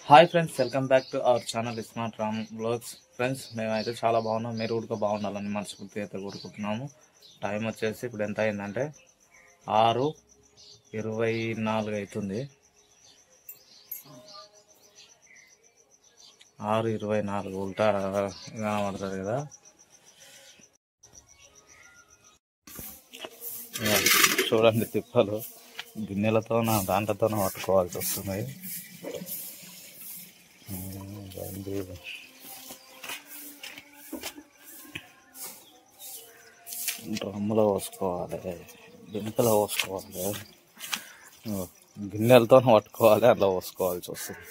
Hi friends, welcome back to our channel smart Ram blogs. Friends, మేమైతే చాలా బాగున్నాం. మీరు కూడా బాగుండాలని మనస్ఫూర్తిగా అయితే కోరుకుంటున్నాము. టైం వచ్చేసి ఇప్పుడు ఎంత అయిందంటే 6:24 అవుతుంది. 6:24 ఉల్టా కనబడుతుంది కదా. చూడండి, తిప్పలు గిన్నెలతో దాంట్లతో పట్టుకోవాల్సి వస్తుంది. డ్రమ్ములో పోసుకోవాలి, గింటలో పోసుకోవాలి, గిన్నెలతో పట్టుకోవాలి, అందులో పోసుకోవాల్సి వస్తుంది.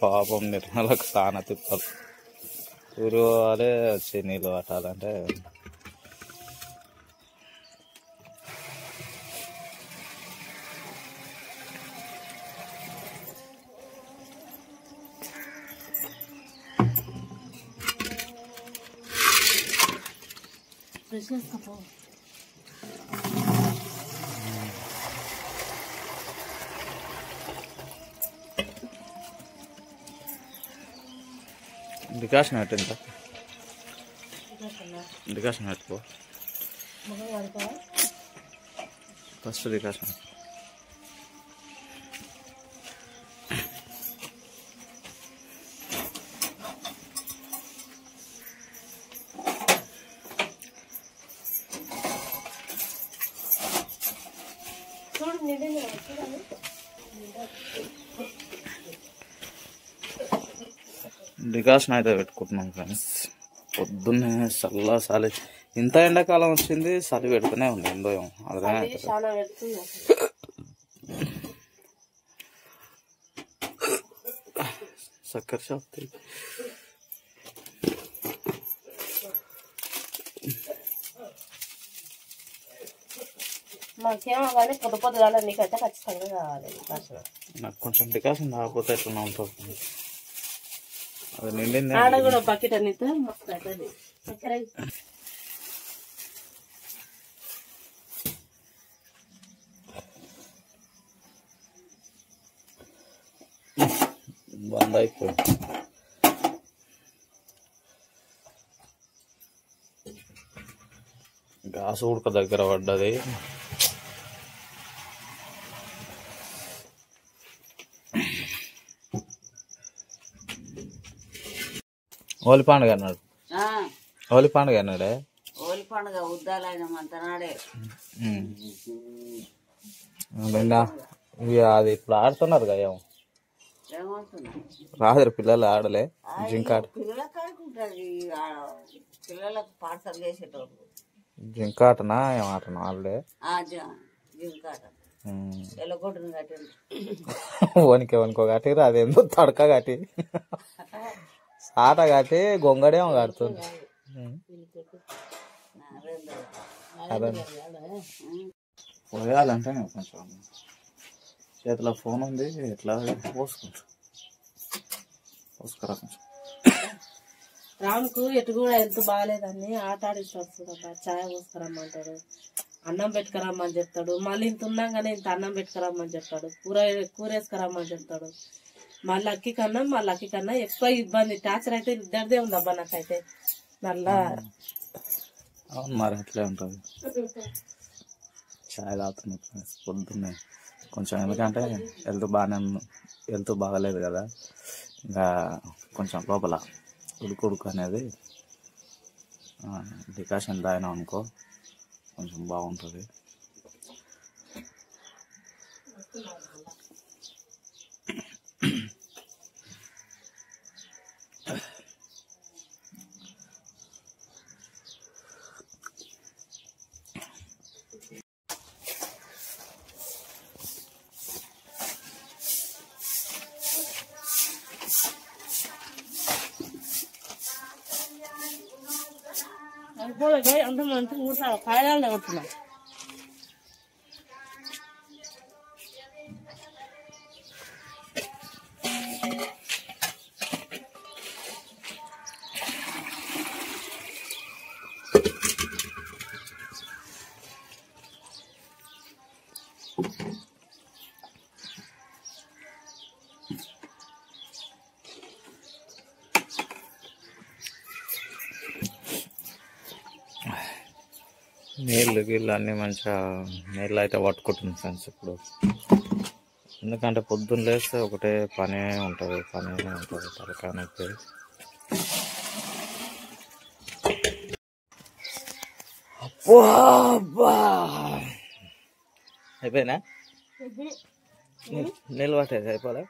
పాపం నిర్మలకు చాలా తిప్పలు. ఊరుకోవాలి, వచ్చి నీళ్ళు పట్టాలంటే డికాషన్ పెట్టు. ఎంత డికాషన్ పెట్టుకో ఫస్ట్. డికాషన్ డికాషన్ అయితే పెట్టుకుంటున్నాం ఫ్రెండ్స్. పొద్దున్నే చల్లి ఇంత ఎండాకాలం వచ్చింది, చలి పెడుతూనే ఉంది. ఎందో ఏమో అదే చక్కెర షాప్ మాకేమో కానీ పొద్దు కావాలి, నీకైతే ఖచ్చితంగా కావాలి. నాకు కొంచెం డికాషన్ రాకపోతే ఎట్లా ఉంటుంది. అది నిండింది ఆడ కూడా బకెట్ అన్నితో మస్తు అవుతుంది. బంద్ అయిపోయింది. గ్యాస్ ఉడక దగ్గర పడ్డది. హోలీ పండుగ అన్నాడు. హోలీ పండుగ అన్నాడే. హోలీ పండుగ ఉద్దాలైన మంతనాడే. అది ఇప్పుడు ఆడుతున్నారు కదా. రాదు పిల్లలు ఆడలే జింకాట. పిల్లలకు పాఠశాల చేసేటోళ్ళు జింకాటనా ఏమాటనా ఆడలే. వనికో కట్టిరు. అదేందో తడక కట్టి సాట కట్టి గొంగడేమో కడుతుంది. పోయాలంటే కొంచెం చేతిలో ఫోన్ ఉంది, ఎట్లా పోసుకురా కొంచెం. రాముకు ఎటు కూడా హెల్త్ బాగాలేదని ఆట ఆడిస్తాడు. ఛాయ్ పోసుకురమ్మంటాడు, అన్నం పెట్టుకురమ్మని చెప్తాడు. మళ్ళీ ఇంత ఉన్నాగానే ఇంత అన్నం పెట్టుకురమ్మని చెప్తాడు, కూర వేసుకురమ్మని చెప్తాడు. మళ్ళీ అక్కి కన్నా ఎక్కువ ఇబ్బంది, టార్చర్ అయితే ఇద్దరిదే ఉంది అబ్బా నాకైతే. మళ్ళా అవును మరి అట్లే ఉంటుంది. ఛాయ్ తాగుతున్నాయి పొద్దున్నే కొంచెం, ఎందుకంటే హెల్త్ బాగలేదు కదా. ఇంకా కొంచెం లోపల ఉడుకు అనేది డికాషన్ తాగినాం అనుకో కొంచెం బాగుంటుంది. అంత మంచి కాయలు కొట్టున్నాం. నీళ్ళు గీళ్ళు అన్నీ మంచిగా నీళ్ళు అయితే పట్టుకుంటుంది ఫ్రెండ్స్ ఇప్పుడు. ఎందుకంటే పొద్దున్న లేస్తే ఒకటే పనే ఉంటుంది తలకాయ నొప్పి. అబ్బా అయిపోయినా నీళ్ళు పట్టేది అయిపోలే.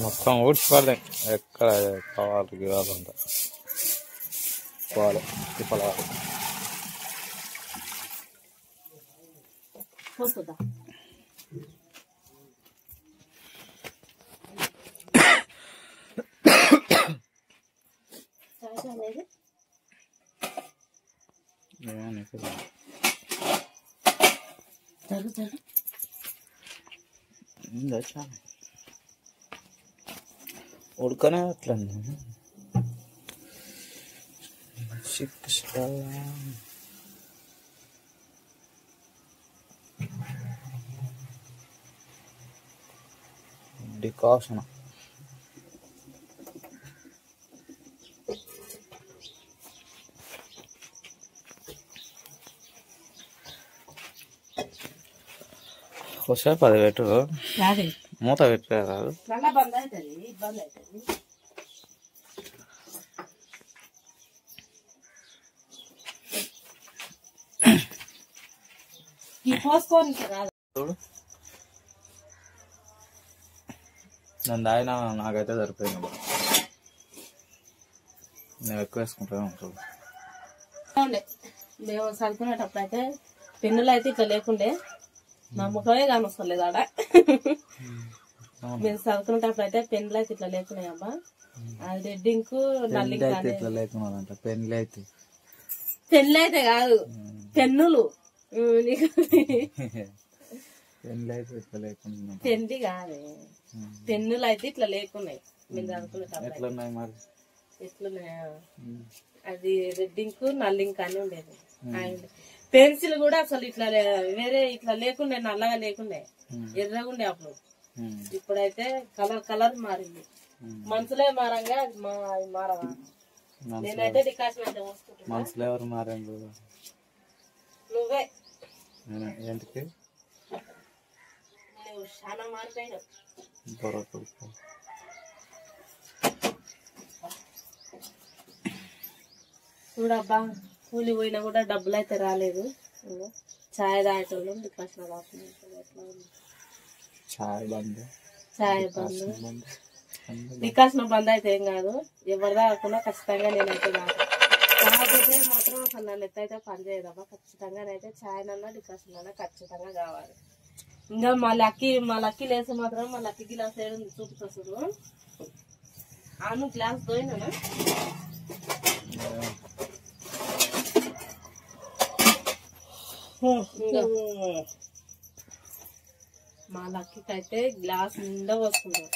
మొత్తం ఊడ్చిపడదాం ఎక్కడ కావాలంతా పోవాలి తిప్పలవాలి. ఉడకనే అట్లా డికాషన్ ఒకసారి 10 పెట్టు మూత పెట్టారు. చూడు నన్ను ఆయన నాకైతే సరిపోయింది. నేను ఎక్కువ వేసుకుంటాను. మేము చదువుకునేటప్పుడు అయితే పెన్నులు అయితే ఇట్లా లేకుండే, నమ్మకమే కానొస్తలేదు ఆడ. మేము చదువుకునేటప్పుడు అయితే పెన్నులు అయితే ఇట్లా లేకున్నాయమ్మా. అది రెడ్డింగ్ నల్లింగ్ ఇట్లా లేకున్నాడంట. పెన్నులు అయితే కాదు పెన్నులు పెన్నులు కాదు పెన్నులు అయితే ఇట్లా లేకున్నాయి. మేము చదువుకునేటప్పుడు ఎట్లున్నాయా అది రెడ్డింగ్ నల్లింగ్ అని ఉండేది. పెన్సిల్ కూడా అసలు ఇట్లా వేరే ఇట్లా లేకుండే, నల్లగా లేకుండే, ఎర్రగుండే అప్పుడు. ఇప్పుడైతే కలర్ మారింది. మనసులే మారంగా మారవా? నేనైతే డికాషన్ అయితే మోసుకుంటున్నా. మనసులో ఎవరు మారండు? నువ్వే. ఎందుకు నువ్వు చాలా మారిపోయినావు. చూడబ్బా కూలి పోయినా కూడా డబ్బులు అయితే రాలేదు. ఛాయ్ తాగేటోళ్ళు డికాషన్ ఛాయ్ బంద్ డికాషన్ బంద్ అయితే ఏం కాదు. ఎవరు తాగకుండా ఖచ్చితంగా నేనైతే కాకపోతే మాత్రం అసలు నన్ను ఎత్తైతే పని చేయదమ్మా. ఖచ్చితంగా అయితే ఛాయ్ అన్నా డికాషన్ అన్నా ఖచ్చితంగా కావాలి. ఇంకా మా లక్కీ లేసి మాత్రం మా లక్కీ గ్లాస్ వేయడం చూపుతుంది. ఆను గ్లాస్ పోయినా మా లక్కీకి అయితే గ్లాస్ నిండా పోసుకుంటాం.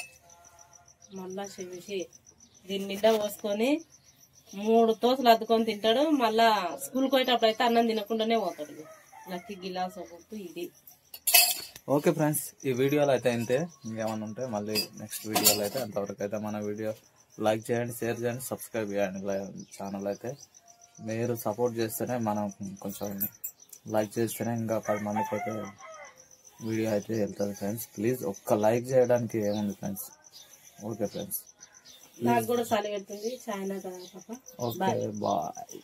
మళ్ళా చెవిసి దీని నిండా పోసుకొని 3 తోసలు అద్దుకొని తింటాడు. మళ్ళా స్కూల్కి పోయేటప్పుడు అయితే అన్నం తినకుండానే పోతాడు. లక్కీ గిలాస్ ఒకటి ఇది. ఓకే ఫ్రెండ్స్, ఈ వీడియోలో అయితే అంతే. ఇంకేమన్నా ఉంటే మళ్ళీ నెక్స్ట్ వీడియోలో అయితే అంతవరకు అయితే మన వీడియో లైక్ చేయండి, షేర్ చేయండి, సబ్స్క్రైబ్ చేయండి ఛానల్ అయితే. మీరు సపోర్ట్ చేస్తేనే మనం కొంచెం లైక్ చేస్తేనే ఇంకా 10 మందికి అయితే వీడియో అయితే వెళ్తుంది ఫ్రెండ్స్. ప్లీజ్ ఒక్క లైక్ చేయడానికి ఏముంది ఫ్రెండ్స్. Okay friends. నాకు కూడా చలి పెడుతుంది. చాయ్ నా కదా పాప. Okay bye.